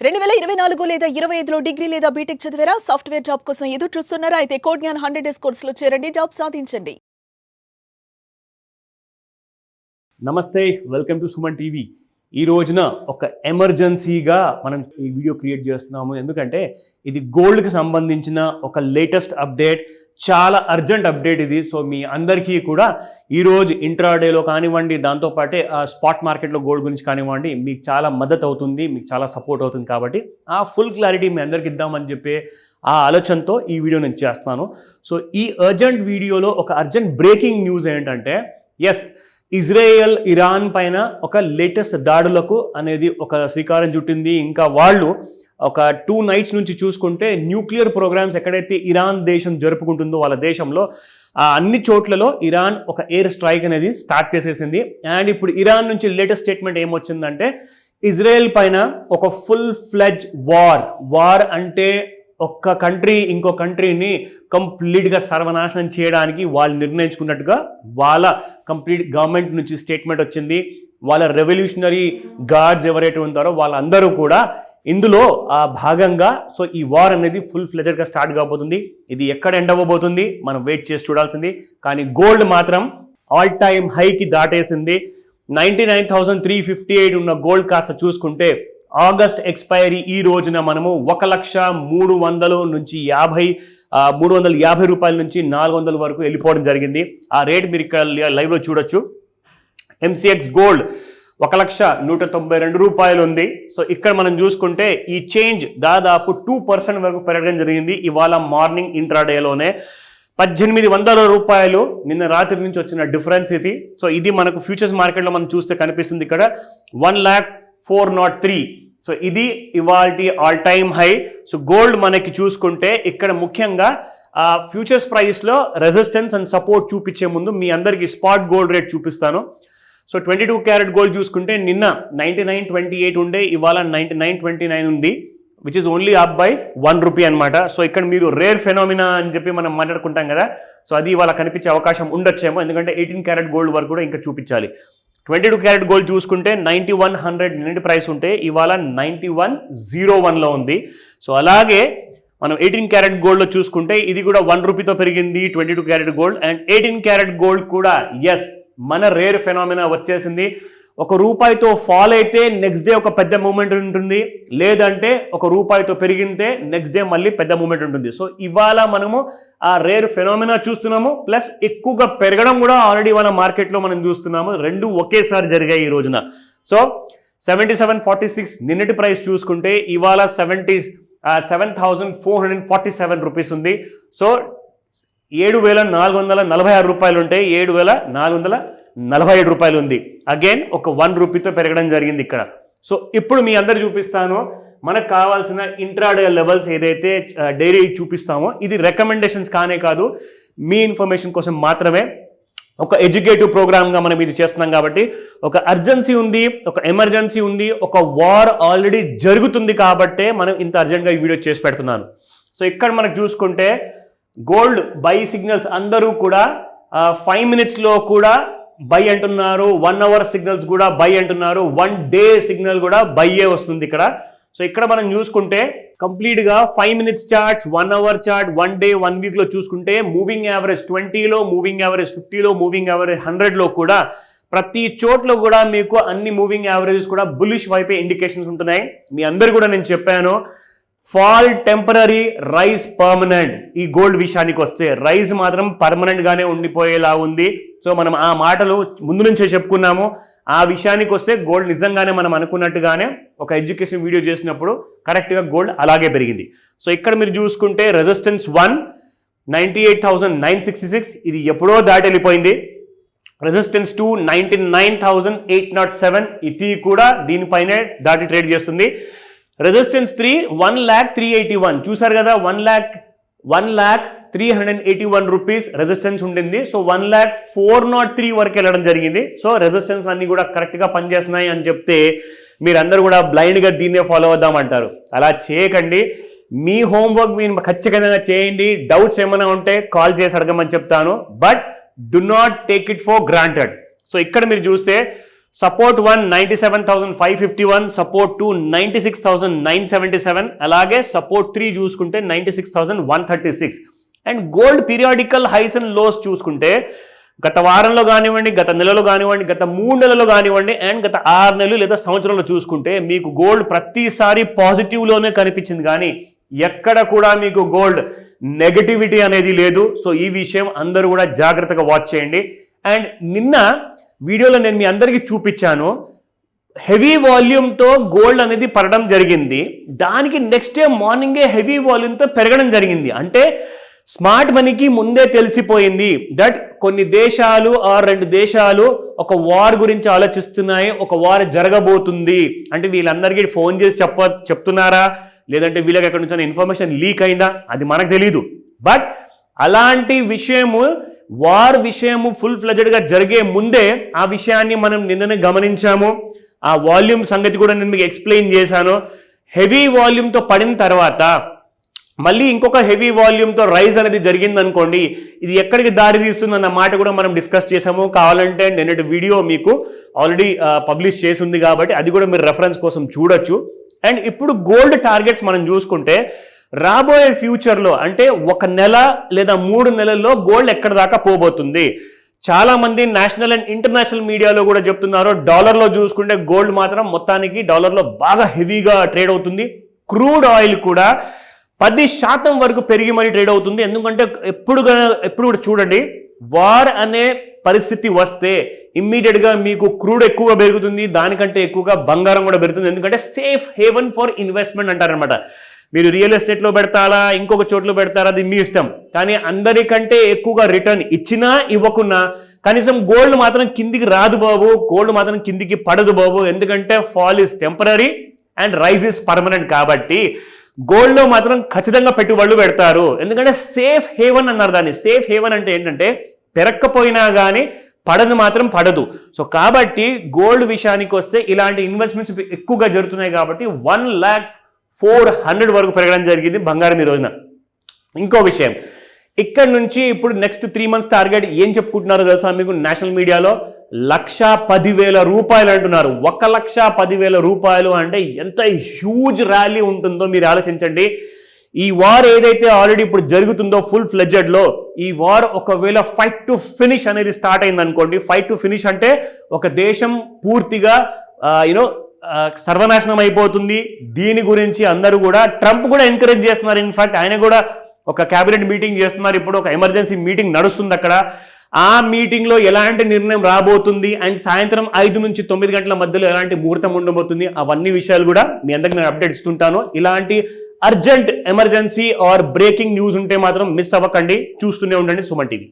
2024 లేదా 25లో డిగ్రీ లేదా బీటెక్ చదివారా? సాఫ్ట్వేర్ జాబ్ కోసం ఎదురు చూస్తున్నారా? అయితే కోడ్ జ్ఞాన్ 100 డేస్ కోర్సులో చేరండి, జాబ్ సాధించండి. నమస్తే, వెల్కమ్ టు సుమన్ టీవీ. ఈ రోజున ఒక ఎమర్జెన్సీగా మనం ఈ వీడియో క్రియేట్ చేస్తున్నాము. ఎందుకంటే ఇది గోల్డ్కి సంబంధించిన ఒక లేటెస్ట్ అప్డేట్, చాలా అర్జెంట్ అప్డేట్ ఇది. సో మీ అందరికీ కూడా ఈరోజు ఇంట్రాడేలో కానివ్వండి, దాంతోపాటే స్పాట్ మార్కెట్లో గోల్డ్ గురించి కానివ్వండి, మీకు చాలా మద్దతు అవుతుంది, మీకు చాలా సపోర్ట్ అవుతుంది. కాబట్టి ఆ ఫుల్ క్లారిటీ మీ అందరికి ఇద్దామని చెప్పి ఆ ఆలోచనతో ఈ వీడియో నేను చేస్తున్నాను. సో ఈ అర్జెంట్ వీడియోలో ఒక అర్జెంట్ బ్రేకింగ్ న్యూస్ ఏంటంటే, ఎస్, ఇజ్రాయెల్ ఇరాన్ పైన ఒక లేటెస్ట్ దాడులకు అనేది ఒక శ్రీకారం చుట్టింది. ఇంకా వాళ్ళు ఒక 2 nights నుంచి చూసుకుంటే న్యూక్లియర్ ప్రోగ్రామ్స్ ఎక్కడైతే ఇరాన్ దేశం జరుపుకుంటుందో వాళ్ళ దేశంలో అన్ని చోట్లలో ఇరాన్ ఒక ఎయిర్ స్ట్రైక్ అనేది స్టార్ట్ చేసేసింది. అండ్ ఇప్పుడు ఇరాన్ నుంచి లేటెస్ట్ స్టేట్మెంట్ ఏమొచ్చిందంటే, ఇజ్రాయెల్ పైన ఒక ఫుల్ ఫ్లెడ్జ్ వార్ అంటే ఒక్క కంట్రీ ఇంకో కంట్రీని కంప్లీట్గా సర్వనాశనం చేయడానికి వాళ్ళు నిర్ణయించుకున్నట్టుగా వాళ్ళ కంప్లీట్ గవర్నమెంట్ నుంచి స్టేట్మెంట్ వచ్చింది. వాళ్ళ రెవల్యూషనరీ గార్డ్స్ ఎవరైతే ఉంటారో వాళ్ళందరూ కూడా ఇందులో భాగంగా. సో ఈ వార్ అనేది ఫుల్ ఫ్లెజర్గా స్టార్ట్ కాబోతుంది. ఇది ఎక్కడ ఎండ్ అవ్వబోతుంది మనం వెయిట్ చేసి చూడాల్సింది. కానీ గోల్డ్ మాత్రం ఆల్ టైమ్ హైకి దాటేసింది. 99,358 ఉన్న గోల్డ్ కాస్త చూసుకుంటే ఆగస్ట్ ఎక్స్పైరీ ఈ రోజున మనము 1,300,000 నుంచి 350 రూపాయల నుంచి 400 వరకు వెళ్ళిపోవడం జరిగింది. ఆ రేట్ మీరు ఇక్కడ లైవ్లో చూడొచ్చు. ఎంసీఎక్స్ గోల్డ్ 1,192 రూపాయలు ఉంది. సో ఇక్కడ మనం చూసుకుంటే ఈ చేంజ్ దాదాపు 2% వరకు పెరగడం జరిగింది ఇవాళ మార్నింగ్ ఇంట్రాడేలోనే. 1,800 రూపాయలు నిన్న రాత్రి నుంచి వచ్చిన డిఫరెన్స్ ఇది. సో ఇది మనకు ఫ్యూచర్స్ మార్కెట్లో మనం చూస్తే కనిపిస్తుంది ఇక్కడ 1,04,03. సో ఇది ఇవాల్టి all time high. So gold మనకి చూసుకుంటే ఇక్కడ ముఖ్యంగా ఫ్యూచర్స్ ప్రైస్లో రెసిస్టెన్స్ అండ్ సపోర్ట్ చూపించే ముందు మీ అందరికీ స్పాట్ గోల్డ్ రేట్ చూపిస్తాను. సో 22 క్యారెట్ గోల్డ్ చూసుకుంటే నిన్న 99.28 ఉండే, ఇవాళ 99.29 ఉంది, which is only up by 1 rupee అనమాట. సో ఇక్కడ మీరు రేర్ ఫెనోమినా అని చెప్పి మనం మాట్లాడుకుంటాం కదా, సో అది ఇవాళ కనిపించే అవకాశం ఉండొచ్చేమో. ఎందుకంటే 18 క్యారెట్ గోల్డ్ వరకు కూడా ఇంకా చూపించాలి. 22 క్యారెట్ గోల్డ్ చూసుకుంటే 9100 నిన్నటి ప్రైస్ ఉంటే ఇవాళ 9101లో ఉంది. సో అలాగే మనం 18 క్యారెట్ గోల్డ్లో చూసుకుంటే ఇది కూడా 1 రూపీతో పెరిగింది 22 carat gold. And 18 carat gold కూడా ఎస్ మన రేర్ ఫెనామినా వచ్చేసింది. 1 రూపాయితో ఫాల్ అయితే నెక్స్ట్ డే ఒక పెద్ద మూమెంట్ ఉంటుంది, లేదంటే 1 రూపాయితో పెరిగితే నెక్స్ట్ డే మళ్ళీ పెద్ద మూమెంట్ ఉంటుంది. సో ఇవాళ మనము ఆ రేర్ ఫెనామినా చూస్తున్నాము, ప్లస్ ఎక్కువగా పెరగడం కూడా ఆల్రెడీ మన మార్కెట్లో మనం చూస్తున్నాము. రెండు ఒకేసారి జరిగాయి ఈ రోజున. సో 77.46 నిన్నటి ప్రైస్ చూసుకుంటే ఇవాళ 7,447 రూపీస్ ఉంది. సో 7,446 రూపాయలు ఉంటే 7,447 రూపాయలు ఉంది. అగైన్ ఒక 1 రూపీతో పెరగడం జరిగింది ఇక్కడ. సో ఇప్పుడు మీ అందరు చూపిస్తాను మనకు కావాల్సిన ఇంట్రాడే లెవెల్స్ ఏదైతే డైలీ చూపిస్తామో, ఇది రికమెండేషన్స్ కానే కాదు, మీ ఇన్ఫర్మేషన్ కోసం మాత్రమే. ఒక ఎడ్యుకేటివ్ ప్రోగ్రామ్గా మనం ఇది చేస్తున్నాం కాబట్టి ఒక అర్జెన్సీ ఉంది, ఒక ఎమర్జెన్సీ ఉంది, ఒక వార్ ఆల్రెడీ జరుగుతుంది కాబట్టే మనం ఇంత అర్జెంట్గా ఈ వీడియో చేసి పెడుతున్నాను. సో ఇక్కడ మనకు చూసుకుంటే గోల్డ్ బై సిగ్నల్స్ అందరూ కూడా 5 minutesలో కూడా బై అంటున్నారు, 1 hour సిగ్నల్స్ కూడా బై అంటున్నారు, 1 day సిగ్నల్ కూడా బైయే వస్తుంది ఇక్కడ. సో ఇక్కడ మనం చూసుకుంటే కంప్లీట్గా 5 minutes charts, 1 hour chart, 1 day, 1 weekలో చూసుకుంటే మూవింగ్ యావరేజ్ 20లో, మూవింగ్ యావరేజ్ 50లో, మూవింగ్ యావరేజ్ 100లో కూడా ప్రతి చోట్ల కూడా మీకు అన్ని మూవింగ్ యావరేజెస్ కూడా బుల్లిష్ వైపే ఇండికేషన్స్ ఉంటున్నాయి. మీ అందరు కూడా నేను చెప్పాను, ఫాల్ టెంపరీ, రైజ్ పర్మనెంట్. ఈ గోల్డ్ విషయానికి వస్తే రైజ్ మాత్రం పర్మనెంట్ గానే ఉండిపోయేలా ఉంది. సో మనం ఆ మాటలు ముందు నుంచే చెప్పుకున్నాము. ఆ విషయానికి వస్తే గోల్డ్ నిజంగానే మనం అనుకున్నట్టుగానే ఒక ఎడ్యుకేషన్ వీడియో చేసినప్పుడు కరెక్ట్గా గోల్డ్ అలాగే పెరిగింది. సో ఇక్కడ మీరు చూసుకుంటే రెసిస్టెన్స్ 1 98,966, ఇది ఎప్పుడో దాటి వెళ్ళిపోయింది. రెసిస్టెన్స్ 2 99,807, ఇది కూడా దీనిపైనే దాటి ట్రేడ్ చేస్తుంది. రెసిస్టెన్స్ 3 1,03,81, చూసారు కదా, 1,03,81 రూపీస్ రెసిస్టెన్స్ ఉండింది. సో 1,04,03 వరకు వెళ్ళడం జరిగింది. సో రెసిస్టెన్స్ అన్ని కూడా కరెక్ట్గా పనిచేస్తున్నాయి అని చెప్తే మీరందరూ కూడా బ్లైండ్గా దీన్నే ఫాలో అవుదామంటారు. అలా చేయకండి, మీ హోంవర్క్ మీరు ఖచ్చితంగా చేయండి. డౌట్స్ ఏమైనా ఉంటే కాల్ చేసి అడగమని చెప్తాను, but do not take it for granted. So ఇక్కడ మీరు చూస్తే సపోర్ట్ 1 97,551, సపోర్ట్ 2 96,977, అలాగే సపోర్ట్ 3 చూసుకుంటే 96,136. And gold periodical highs and lows చూసుకుంటే గత వారంలో కానివ్వండి, గత నెలలో కానివ్వండి, గత 3 నెలలు కానివ్వండి, అండ్ గత 6 నెలలు లేదా సంవత్సరంలో చూసుకుంటే మీకు గోల్డ్ ప్రతిసారి పాజిటివ్లోనే కనిపించింది, కానీ ఎక్కడ కూడా మీకు గోల్డ్ నెగటివిటీ అనేది లేదు. సో ఈ విషయం అందరూ కూడా జాగ్రత్తగా వాచ్ చేయండి. అండ్ నిన్న వీడియోలో నేను మీ అందరికీ చూపించాను, హెవీ వాల్యూమ్తో గోల్డ్ అనేది పడడం జరిగింది. దానికి నెక్స్ట్ డే మార్నింగే హెవీ వాల్యూమ్తో పెరగడం జరిగింది. అంటే స్మార్ట్ మనీకి ముందే తెలిసిపోయింది దట్ కొన్ని దేశాలు ఆ 2 దేశాలు ఒక వార్ గురించి ఆలోచిస్తున్నాయి, ఒక వార్ జరగబోతుంది. అంటే వీళ్ళందరికీ ఫోన్ చేసి చెప్తున్నారా, లేదంటే వీళ్ళకి ఎక్కడి నుంచి ఇన్ఫర్మేషన్ లీక్ అయిందా, అది మనకు తెలీదు. బట్ అలాంటి విషయము, వార్ విషయము ఫుల్ ఫ్లెడ్జ్డ్గా జరిగే ముందే ఆ విషయాన్ని మనం నిన్ననే గమనించాము. ఆ వాల్యూమ్ సంగతి కూడా నేను మీకు ఎక్స్ప్లెయిన్ చేశాను. హెవీ వాల్యూమ్తో పడిన తర్వాత మళ్ళీ ఇంకొక హెవీ వాల్యూమ్తో రైజ్ అనేది జరిగింది అనుకోండి, ఇది ఎక్కడికి దారి తీస్తుందన్న మాట కూడా మనం డిస్కస్ చేసాము. కావాలంటే నిన్నటి వీడియో మీకు ఆల్రెడీ పబ్లిష్ చేసి ఉంది కాబట్టి అది కూడా మీరు రెఫరెన్స్ కోసం చూడొచ్చు. అండ్ ఇప్పుడు గోల్డ్ టార్గెట్స్ మనం చూసుకుంటే రాబోయే ఫ్యూచర్లో అంటే 1 నెల లేదా 3 నెలల్లో గోల్డ్ ఎక్కడ దాకా పోబోతుంది. చాలా మంది నేషనల్ అండ్ ఇంటర్నేషనల్ మీడియాలో కూడా చెప్తున్నారు, డాలర్లో చూసుకుంటే గోల్డ్ మాత్రం మొత్తానికి డాలర్లో బాగా హెవీగా ట్రేడ్ అవుతుంది. క్రూడ్ ఆయిల్ కూడా 10% వరకు పెరిగి మరీ ట్రేడ్ అవుతుంది. ఎందుకంటే ఎప్పుడు కూడా చూడండి, వార్ అనే పరిస్థితి వస్తే ఇమ్మీడియట్గా మీకు క్రూడ్ ఎక్కువగా పెరుగుతుంది, దానికంటే ఎక్కువగా బంగారం కూడా పెరుగుతుంది. ఎందుకంటే సేఫ్ హేవన్ ఫర్ ఇన్వెస్ట్మెంట్ అంటారనమాట. మీరు రియల్ ఎస్టేట్లో పెడతారా, ఇంకొక చోట్ల పెడతారా, అది మీ ఇష్టం. కానీ అందరికంటే ఎక్కువగా రిటర్న్ ఇచ్చినా ఇవ్వకున్నా కనీసం గోల్డ్ మాత్రం కిందికి రాదు బాబు, గోల్డ్ మాత్రం కిందికి పడదు బాబు. ఎందుకంటే fall is temporary and rise is permanent. కాబట్టి గోల్డ్లో మాత్రం ఖచ్చితంగా పెట్టుబడులు పెడతారు. ఎందుకంటే సేఫ్ హేవన్ అన్నారు దాన్ని. సేఫ్ హేవన్ అంటే ఏంటంటే పెరక్కపోయినా కానీ పడదు మాత్రం పడదు. సో కాబట్టి గోల్డ్ విషయానికి వస్తే ఇలాంటి ఇన్వెస్ట్మెంట్స్ ఎక్కువగా జరుగుతున్నాయి కాబట్టి 1,04,00,000 వరకు పెరగడం జరిగింది బంగారం ఈ రోజున. ఇంకో విషయం, ఇక్కడ నుంచి ఇప్పుడు నెక్స్ట్ 3 months టార్గెట్ ఏం చెప్పుకుంటున్నారో తెలుసా మీకు? నేషనల్ మీడియాలో 1,10,000 రూపాయలు అంటున్నారు. 1,10,000 రూపాయలు అంటే ఎంత హ్యూజ్ ర్యాలీ ఉంటుందో మీరు ఆలోచించండి. ఈ వార్ ఏదైతే ఆల్రెడీ ఇప్పుడు జరుగుతుందో ఫుల్ ఫ్లెడ్జెడ్లో, ఈ వార్ ఒకవేళ ఫైట్ టు ఫినిష్ అనేది స్టార్ట్ అయింది అనుకోండి. ఫైట్ టు ఫినిష్ అంటే ఒక దేశం పూర్తిగా సర్వనాశనం అయిపోతుంది. దీని గురించి అందరూ కూడా, ట్రంప్ కూడా ఎంకరేజ్ చేస్తున్నారు. ఇన్ఫాక్ట్ ఆయన కూడా ఒక క్యాబినెట్ మీటింగ్ చేస్తున్నారు. ఇప్పుడు ఒక ఎమర్జెన్సీ మీటింగ్ నడుస్తుంది అక్కడ. ఆ మీటింగ్లో ఎలాంటి నిర్ణయం రాబోతుంది అండ్ సాయంత్రం 5 నుంచి 9 గంటల మధ్యలో ఎలాంటి ముహూర్తం ఉండబోతుంది, అవన్నీ విషయాలు కూడా మీ అందరికి నేను అప్డేట్ ఇస్తుంటాను. ఇలాంటి urgent emergency or breaking news ఉంటే మాత్రం మిస్ అవ్వకండి, చూస్తూనే ఉండండి సుమన్ టీవీ.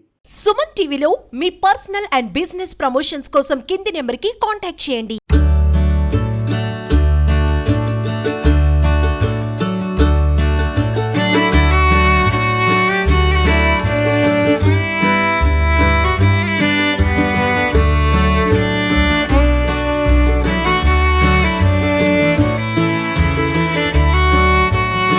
సుమన్ టీవీలో మీ పర్సనల్ అండ్ బిజినెస్ ప్రమోషన్స్ కోసం కింది నెంబర్కి కాంటాక్ట్ చేయండి.